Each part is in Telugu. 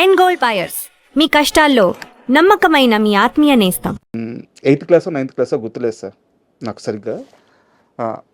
ఎండ్ గోల్డ్ బయర్స్ మీ కష్టాల్లో నమ్మకమైన మీ ఆత్మీయ నేస్తం. 8th క్లాసో 9th క్లాసో గుర్తులేదు సార్ నాకు సరిగ్గా.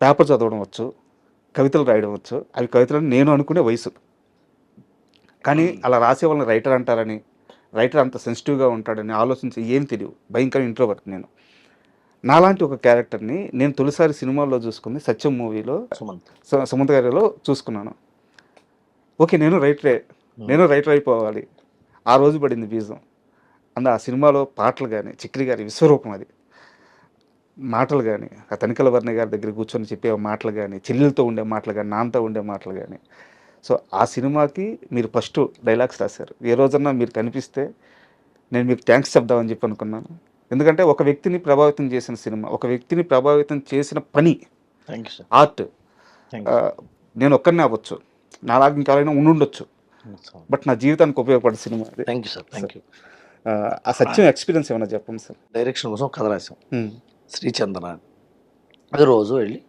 పేపర్ చదవడం వచ్చు, కవితలు రాయడం వచ్చు. అవి కవితలని నేను అనుకునే వయసు. కానీ అలా రాసే వాళ్ళని రైటర్ అంటారని, రైటర్ అంత సెన్సిటివ్గా ఉంటాడని ఆలోచించి ఏం తెలియదు. భయంకర ఇంట్రోవర్ట్ నేను. నాలాంటి ఒక క్యారెక్టర్ని నేను తొలిసారి సినిమాల్లో చూసుకుంది సత్యం మూవీలో, సుమంత్ గారిలో చూసుకున్నాను. ఓకే, నేను రైటర్ అయిపోవాలి. ఆ రోజు పడింది బీజం. ఆ సినిమాలో పాటలు కానీ, చిక్రి గారి విశ్వరూపం అది. మాటలు కానీ, ఆ తనికెళ్ళ వర్ణ గారి దగ్గర కూర్చొని చెప్పే మాటలు కానీ, చెల్లెలతో ఉండే మాటలు కానీ, నాన్నతో ఉండే మాటలు కానీ. సో ఆ సినిమాకి మీరు ఫస్ట్ డైలాగ్స్ రాశారు. ఏ రోజన్నా మీరు కనిపిస్తే నేను మీకు థ్యాంక్స్ చెప్దామని చెప్పి అనుకున్నాను. ఎందుకంటే ఒక వ్యక్తిని ప్రభావితం చేసిన సినిమా, ఒక వ్యక్తిని ప్రభావితం చేసిన పని, ఆర్ట్. నేను ఒక్కరినే అవ్వచ్చు, నాలాగా ఇంకెవరైనా ఉండుండొచ్చు, బట్ నా జీవితానికి ఉపయోగపడే సినిమా అది. Thank you sir, thank you. ఆ సత్యం ఎక్స్పీరియన్స్ ఏమైనా చెప్పండి సార్. డైరెక్షన్ కోసం కథ రాసాం, శ్రీచందన. అది రోజు వెళ్ళి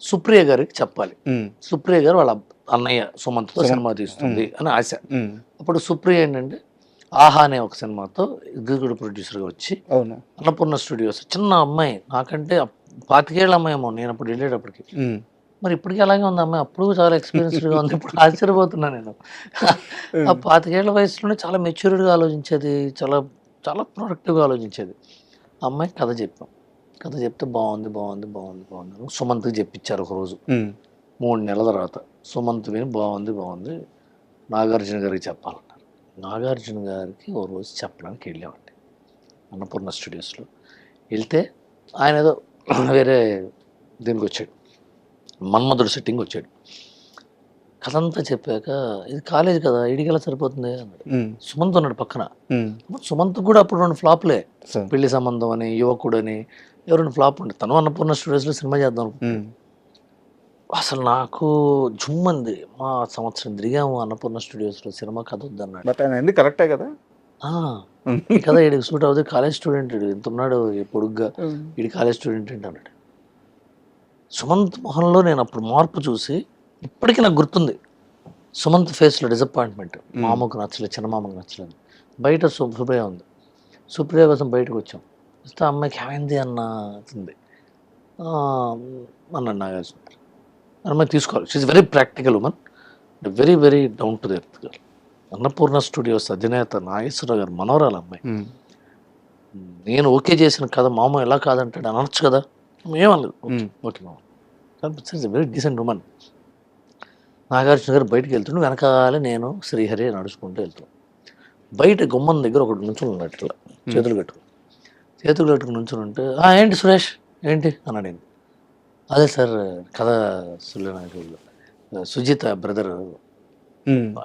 సుప్రియ గారికి చెప్పాలి. సుప్రియ గారు వాళ్ళ అన్నయ్య సుమంత్తో సినిమా తీస్తుంది అని ఆశ. అప్పుడు సుప్రియ ఏంటంటే ఆహా అనే ఒక సినిమాతో ఎగ్జిక్యూటివ్ ప్రొడ్యూసర్గా వచ్చి అన్నపూర్ణ స్టూడియోస్, చిన్న అమ్మాయి, నాకంటే 25 ఏళ్ళ అమ్మాయి ఏమో నేను అప్పుడు వెళ్ళేటప్పటికి. మరి ఇప్పటికీ అలాగే ఉంది అమ్మాయి, అప్పుడు చాలా ఎక్స్పీరియన్స్డ్గా ఉంది. ఇప్పుడు ఆశ్చర్యపోతున్నా నేను. ఆ 25 ఏళ్ల వయసులోనే చాలా మెచ్యూర్డ్గా ఆలోచించేది, చాలా చాలా ప్రొడక్టివ్గా ఆలోచించేది. అమ్మాయి కథ చెప్పాం. కథ చెప్తే బాగుంది బాగుంది బాగుంది బాగుంది సుమంత్కి చెప్పించారు ఒకరోజు. 3 నెలల తర్వాత సుమంత్ విని బాగుంది బాగుంది నాగార్జున గారికి చెప్పాలన్నారు. నాగార్జున గారికి ఓ రోజు చెప్పడానికి వెళ్ళామండి అన్నపూర్ణ స్టూడియోస్లో. వెళ్తే ఆయన ఏదో వేరే దీనికి వచ్చాడు, మన్మధుడు సెట్టింగ్ వచ్చాడు. కథ అంతా చెప్పాక ఇది కాలేజ్ కదా, ఇడికెలా సరిపోతుంది అన్నాడు. సుమంత్ ఉన్నాడు పక్కన. సుమంత్ కూడా అప్పుడు 2 ఫ్లాప్లే, పెళ్లి సంబంధం అని, యువకుడు అని, ఎవరైనా ఫ్లాప్ ఉండే. తను అన్నపూర్ణ స్టూడియోస్లో సినిమా చేద్దాం. అసలు నాకు జుమ్మంది. మా సంవత్సరం తిరిగాము అన్నపూర్ణ స్టూడియోస్లో, సినిమా కథ వద్దన్నాడు. కరెక్టే కదా కదా, ఈడికి సూట్ అవుతుంది, కాలేజ్ స్టూడెంట్, ఎంత ఉన్నాడు పొడుగ్గా, ఈడి కాలేజ్ స్టూడెంట్ ఏంటి అన్నాడు. సుమంత్ మొహంలో నేను అప్పుడు మార్పు చూసి ఇప్పటికీ నాకు గుర్తుంది. సుమంత్ ఫేస్లో డిసప్పాయింట్మెంట్. మామకు నచ్చలేదు, చిన్న మామకు నచ్చలేదు. బయట సుప్రియ ఉంది. సుప్రియ కోసం బయటకు వచ్చాం. వస్తే అమ్మాయికి ఏమైంది అన్నది అన్నాడు నాగార్జున. అమ్మాయి తీసుకోవాలి. She's very practical woman, very very down to the earth girl. Annapurna Studios అధినేత నాగేశ్వరరావు గారు మనవరాలు అమ్మాయి. నేను ఓకే చేసిన కథ మామ ఎలా కాదంటాడు అనొచ్చు కదా, ఏమనలేదు. ఓకే మామ, వెరీ డీసెంట్ ఉమెన్. నాగార్జున గారు బయటకు వెళ్తుండే, వెనకాలే నేను శ్రీహరి నడుచుకుంటూ వెళ్తున్నాం. బయట గుమ్మం దగ్గర ఒకటి నుంచుని ఉన్నాడు, ఇట్లా చేతులు కట్టుకుని నుంచుని ఉంటే, ఏంటి సురేష్ ఏంటి అన్నాడు. నేను అదే సార్ కథ సుజిత బ్రదర్,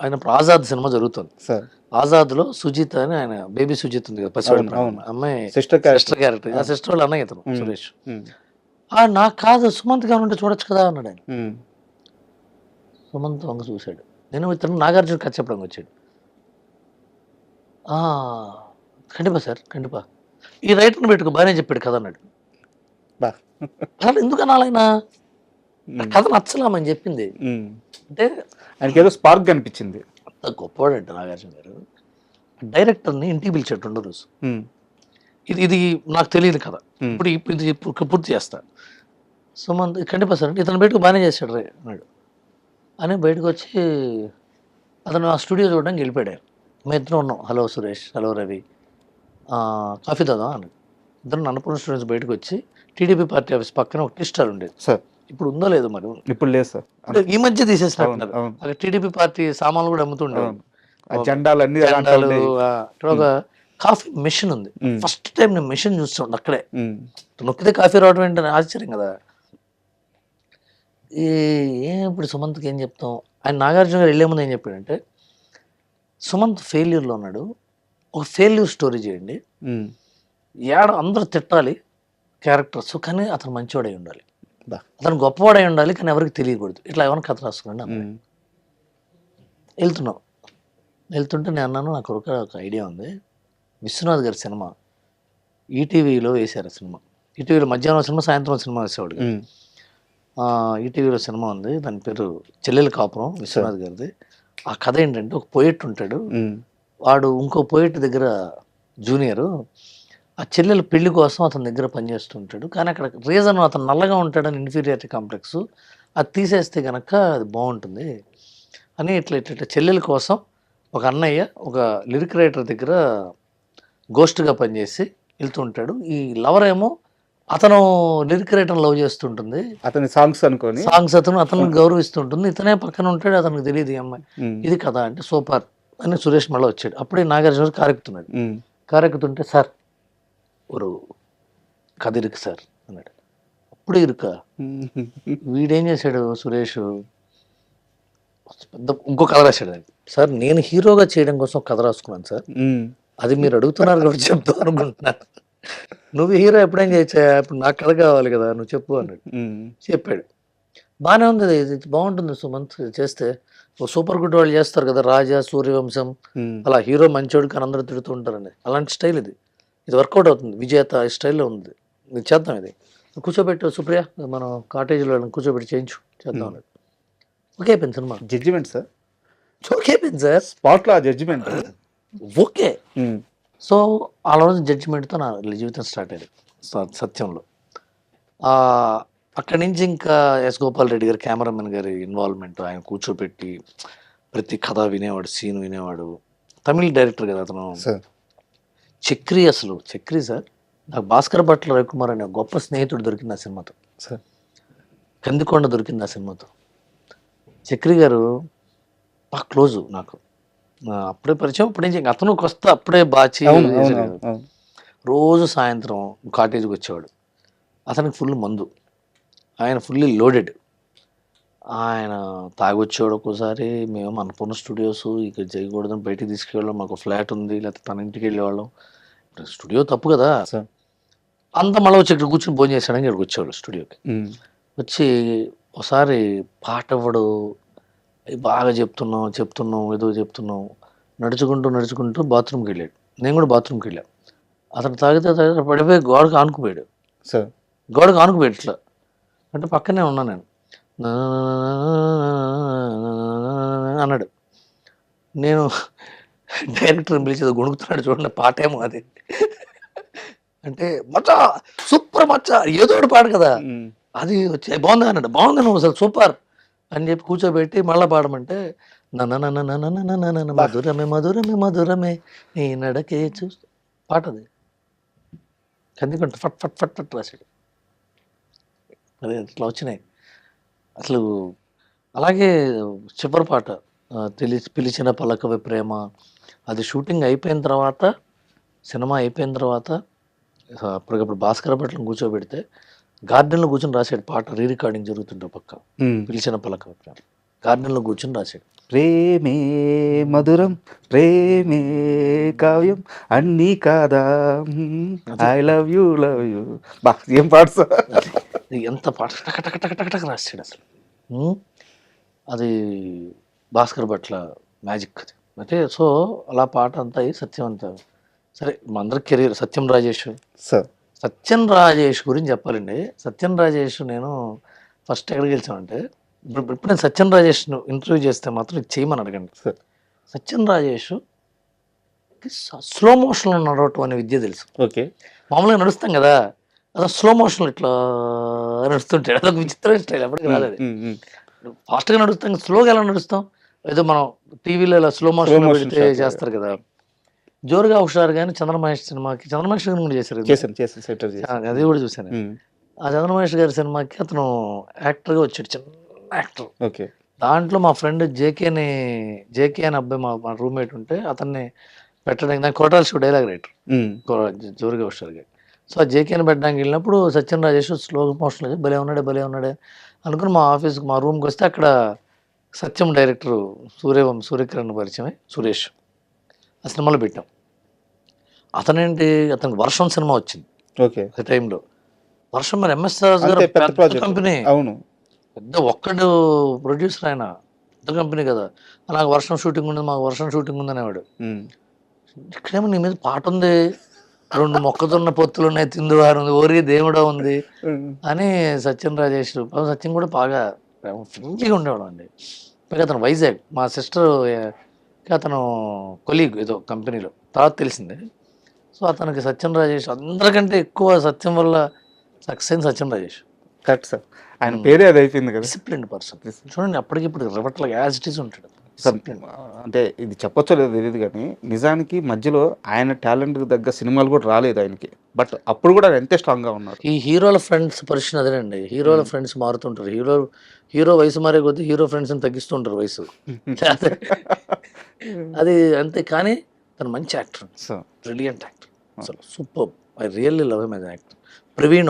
ఆయన ఆజాద్ సినిమా జరుగుతుంది. ఆజాద్లో సుజిత అని, ఆయన బేబీ సుజిత్ ఉంది కదా, పసివాడి అమ్మాయి సిస్టర్ క్యారెక్టర్. ఆ సిస్టర్ వాళ్ళు అన్నయ్య ఇతను సురేష్. నాకు కాదు, సుమంత్ గారు ఉంటే చూడొచ్చు కదా అన్నాడు ఆయన. సుమంత్ వంగ చూశాడు. నేను ఇతను నాగార్జున కథ చెప్పడానికి వచ్చాడు. ఖండిపా సార్, ఖండిపా ఈ రైటర్ని పెట్టుకో, బాగానే చెప్పాడు కదా అన్నాడు. అసలు ఎందుకు అనాలైనా కథ నచ్చలామని చెప్పింది అంటే ఆయనకి ఏదో స్పార్క్ కనిపించింది. అంత గొప్పవాడంటే నాగార్జున గారు. డైరెక్టర్ని ఇంటికి పిలిచాడు 2 రోజు. ఇది నాకు తెలియదు కదా, ఇప్పుడు పూర్తి చేస్తా. సుమంత్ ఖండిపా సార్ అంటే, ఇతను బయటకు బాగానే చేశాడు రే అన్నాడు. అని బయటకు వచ్చి అతను ఆ స్టూడియో చూడడానికి వెళ్ళిపోయాడు. మేము ఇద్దరం ఉన్నాం. Hello Suresh, hello Ravi, coffee తాదా అన్నాడు. ఇద్దరు అన్నపూర్ణ స్టూడియోస్ బయటకు వచ్చి టీడీపీ పార్టీ ఆఫీస్ పక్కన ఒక టీ స్టాల్ ఉండేది సార్. ఇప్పుడు ఉందో లేదో మరి. ఇప్పుడు లేదు సార్, ఈ మధ్య తీసేసినట్టున్నారు. అక్కడ టీడీపీ పార్టీ సామాన్లు కూడా అమ్ముతుండే, జెండాలు ఇక్కడ ఒక కాఫీ మెషిన్ ఉంది. ఫస్ట్ టైం నేను మెషిన్ చూస్తుండే అక్కడే. నొక్కితే కాఫీ రావడం ఏంటని ఆశ్చర్యం కదా. ఇప్పుడు సుమంత్కి ఏం చెప్తాం. ఆయన నాగార్జున గారు వెళ్ళే ముందు ఏం చెప్పాడంటే, సుమంత్ ఫెయిల్యూర్లో ఉన్నాడు, ఒక ఫెయిల్యూర్ స్టోరీ చేయండి, అందరూ తిట్టాలి క్యారెక్టర్స్, కానీ అతను మంచివాడై ఉండాలి, అతను గొప్పవాడై ఉండాలి, కానీ ఎవరికి తెలియకూడదు. ఇట్లా ఏమైనా కథ రాసుకోండి. వెళ్తుంటే నేను అన్నాను, నాకు ఒక ఐడియా ఉంది. విశ్వనాథ్ గారి సినిమా ఈటీవీలో వేశారు. సినిమా ఈటీవీలో మధ్యాహ్నం సినిమా, సాయంత్రం సినిమా వేసేవాడు. ఈటీవీలో సినిమా ఉంది, దాని పేరు చెల్లెల కాపురం, విశ్వనాథ్ గారిది. ఆ కథ ఏంటంటే, ఒక పోయెట్ ఉంటాడు, వాడు ఇంకో పోయిట్ దగ్గర జూనియరు, ఆ చెల్లెల పెళ్లి కోసం అతని దగ్గర పనిచేస్తుంటాడు. కానీ అక్కడ రీజన్ అతను నల్లగా ఉంటాడని ఇన్ఫీరియారిటీ కాంప్లెక్స్, అది తీసేస్తే గనక అది బాగుంటుంది అని ఇట్లా ఇట్లా ఇట్లా చెల్లెల కోసం ఒక అన్నయ్య ఒక లిరిక్ రైటర్ దగ్గర గోస్ట్గా పనిచేసి వెళ్తుంటాడు. ఈ లవర్ ఏమో అతను లిరిక్ రైటర్ లవ్ చేస్తుంటుంది, అతని సాంగ్స్ అనుకొని సాంగ్స్ అతను గౌరవిస్తుంటుంది, ఇతనే పక్కన ఉంటాడు, అతనికి తెలియదు ఈ అమ్మాయి. ఇది కదా అంటే సూపర్ అని సురేష్ మళ్ళీ వచ్చాడు. అప్పుడే నాగార్జున కారెక్కుతున్నాడు. కారెక్కుతుంటే సార్ ஒரு కథ ఇరుకు సార్ అన్నాడు. అప్పుడే ఇరుక వీడేం చేశాడు సురేష్, పెద్ద ఇంకో కథ రాశాడు. సార్ నేను హీరోగా చేయడం కోసం కథ రాసుకున్నాను సార్, అది మీరు అడుగుతున్నారు కాబట్టి చెప్తాను అనుకుంటున్నాను. నువ్వు హీరో ఎప్పుడేం చేయొచ్చా, ఇప్పుడు నాకు కథ కావాలి కదా, నువ్వు చెప్పు అన్నాడు. చెప్పాడు. బాగానే ఉంది, ఇది బాగుంటుంది సుమంత్ చేస్తే, ఓ సూపర్ గుడ్ వాళ్ళు చేస్తారు కదా, రాజా, సూర్యవంశం, అలా హీరో మంచోడు కానీ అందరూ తిడుతూ ఉంటారండి, అలాంటి స్టైల్ ఇది వర్కౌట్ అవుతుంది, విజేత ఈ స్టైల్లో ఉంది, ఇది చేద్దాం, ఇది కూర్చోబెట్టు సుప్రియ, మనం కాటేజీలో కూర్చోబెట్టి చేయించు చేద్దాం అన్నాడు. ఓకే అయిపోయింది సినిమా. జడ్జిమెంట్ సార్, ఓకే అయిపోయింది సార్, స్పాట్లో ఆ జడ్జిమెంట్ ఓకే. సో ఆ రోజు జడ్జిమెంట్తో నా జీవితం స్టార్ట్ అయ్యింది సత్యంలో. అక్కడి నుంచి ఇంకా ఎస్ గోపాల్ రెడ్డి గారు కెమెరామెన్ గారి ఇన్వాల్వ్మెంట్, ఆయన కూర్చోబెట్టి ప్రతి కథ వినేవాడు, సీన్ వినేవాడు. తమిళ డైరెక్టర్ కదా అతను, చక్రి. అసలు చక్రి సార్ నాకు భాస్కర్ భట్ల రవికుమార్ అనే గొప్ప స్నేహితుడు దొరికింది ఆ సినిమాతో, కందికొండ దొరికింది ఆ సినిమాతో. చక్రి గారు బాగా క్లోజు నాకు, అప్పుడే పరిచయం, అప్పుడే అతను వస్తే అప్పుడే బాచి రోజు సాయంత్రం కాటేజీకి వచ్చేవాడు. అతనికి ఫుల్ మందు, ఆయన ఫుల్లీ లోడెడ్, ఆయన తాగొచ్చేవాడు. ఒక్కోసారి మేము అనుకున్న స్టూడియోస్ ఇక చేయకూడదని బయటికి తీసుకెళ్ళాం, మాకు ఫ్లాట్ ఉంది, లేకపోతే తన ఇంటికి వెళ్ళేవాళ్ళం. స్టూడియో తప్పు కదా, అంత మళ్ళీ వచ్చి ఇక్కడ కూర్చొని భోజనం చేశాడని ఇక్కడికి వచ్చేవాళ్ళు స్టూడియోకి. వచ్చి ఒకసారి పాట ఇవ్వడు, బాగా చెప్తున్నాం ఏదో చెప్తున్నాం, నడుచుకుంటూ బాత్రూమ్కి వెళ్ళాడు. నేను కూడా బాత్రూమ్కి వెళ్ళాను. అతను తాగితే పడిపోయి గోడకు ఆనుకుపోయాడు. ఇట్లా అంటే పక్కనే ఉన్నా నేను, అన్నాడు. నేను డైరెక్టర్ని పిలిచేది, గొణుకుతున్నాడు చూడండి, పాట ఏమో అది అంటే, మచ్చా సూపర్ మచ్చా ఏదో ఒకటి పాడు కదా, అది వచ్చి బాగుంది అన్నాడు. బాగుంది నువ్వు అసలు సూపర్ అని చెప్పి కూర్చోబెట్టి మళ్ళీ పాడమంటే, మధురమే మధురమే మధురమే నీ నడకే చూస్తూ పాటది కందికంట ఫట్ ఫట్ ఫట్ ఫట్ రాశాడు. అదే అట్లా వచ్చినాయి అసలు. అలాగే చివరి పాట పిలిచిన పలకవే ప్రేమ, అది షూటింగ్ అయిపోయిన తర్వాత, సినిమా అయిపోయిన తర్వాత అప్పటికప్పుడు భాస్కర్ భట్లను కూర్చోబెడితే గార్డెన్లో కూర్చొని రాశాడు పాట. రీ రికార్డింగ్ జరుగుతుంటే పక్క పిలిచిన పలకవే ప్రేమ, గార్డెన్లో కూర్చొని రాశాడు. ప్రేమే మధురం ప్రేమే కావ్యం అన్నీ కాదా, ఐ లవ్ యూ బా ఏం పాట సార్, ఎంత పాట టక రాశాడు అసలు. అది భాస్కర్ భట్ల మ్యాజిక్ అది. అంటే సో అలా పాట అంతా అయ్యి సత్యం అంతా సరే. మా అందరి కెరీర్ సత్యం రాజేష్ సార్, సత్యం రాజేష్ గురించి చెప్పాలండి. సత్యం రాజేష్ నేను ఫస్ట్ ఎక్కడికి గెలిచామంటే, ఇప్పుడు నేను సత్యం రాజేష్ ఇంటర్వ్యూ చేస్తే మాత్రం ఇది చేయమని అడగండి. సత్యం రాజేష్ స్లో మోషన్లో నడవటం అనే విద్య తెలుసు. ఓకే, మామూలుగా నడుస్తాం కదా, అదే స్లో మోషన్లో ఇట్లా నడుస్తుంటాడు. అదొక విచిత్రమైన స్టైల్, అప్పటికి రాదు అది. ఫాస్ట్గా నడుస్తాం, స్లోగా ఎలా నడుస్తాం, ఏదో మనం టీవీలో ఇలా స్లో మోషన్ పెడితే చేస్తారు కదా. జోరుగా హుషారు కానీ చంద్రమహేష్ సినిమాకి, చంద్రమహేష్ గారు కూడా చేశారు, అది కూడా చూశాను. ఆ చంద్రమహేష్ గారి సినిమాకి అతను యాక్టర్గా వచ్చాడు, చిన్న యాక్టర్. ఓకే, దాంట్లో మా ఫ్రెండ్ జేకే అని అబ్బాయి, మా రూమ్మేట్ ఉంటే అతన్ని పెట్టడానికి, దానికి కోటాల షో డైలాగ్ రైటర్ జోరుగా హుషారుగా. సో ఆ జేకేని పెట్టడానికి వెళ్ళినప్పుడు సత్యం రాజేష్ స్లో మోషన్లో భలే ఉన్నాడే అనుకుని మా ఆఫీస్కి, మా రూమ్కి వస్తే అక్కడ సత్యం డైరెక్టర్ సూర్యకిరణ్ పరిచయమే సురేష్, ఆ సినిమాలో పెట్టాం. అతనేంటి, అతనికి వర్షం సినిమా వచ్చింది. ఓకే, ఆ టైంలో వర్షం మరి ఎంఎస్ రాజు గారు పెద్ద కంపెనీ, అవును, పెద్ద ఒక్కడు ప్రొడ్యూసర్, ఆయన పెద్ద కంపెనీ కదా. నాకు వర్షం షూటింగ్ ఉంది, మాకు వర్షం షూటింగ్ ఉంది అనేవాడు. ఇక్కడేమో నీ మీద పాట ఉంది, 2 మొక్కజొన్న పొత్తులు ఉన్నాయి, తిందువారు ఉంది, ఓరి దేవుడా ఉంది అని సత్యం రాజేష్. సత్యం కూడా బాగా ఫ్రెండ్లీగా ఉండేవాడు అండి. పైగా అతను వైజాగ్, మా సిస్టర్ అతను కొలీగ్ ఏదో కంపెనీలో, తర్వాత తెలిసింది. సో అతనికి సత్యం రాజేష్ అందరికంటే ఎక్కువ సత్యం వల్ల సక్సెస్ అయింది సత్యం రాజేష్. కరెక్ట్ సార్, ఆయన పేరే అది అయిపోయింది కదా డిసిప్లిన్ పర్సన్. చూడండి అప్పటికిప్పుడు రివర్ట్లో యాజ్ ఇట్ ఈస్ ఉంటాడు. సార్. అంటే ఇది చెప్పొచ్చో లేదో తెలియదు కానీ నిజానికి మధ్యలో ఆయన టాలెంట్కి తగ్గ సినిమాలు కూడా రాలేదు ఆయనకి, బట్ అప్పుడు కూడా ఆయన ఎంతే స్ట్రాంగ్గా ఉన్నారు. ఈ హీరోల ఫ్రెండ్స్ పరిస్థితి అదేనండి. హీరోల ఫ్రెండ్స్ మారుతుంటారు. హీరో వయసు మారే కొద్దీ హీరో ఫ్రెండ్స్ని తగ్గిస్తుంటారు వయసు. అది అంతే. కానీ తను మంచి యాక్టర్, సో బ్రిలియంట్ యాక్టర్, అసలు super. I really love him as actor. Praveen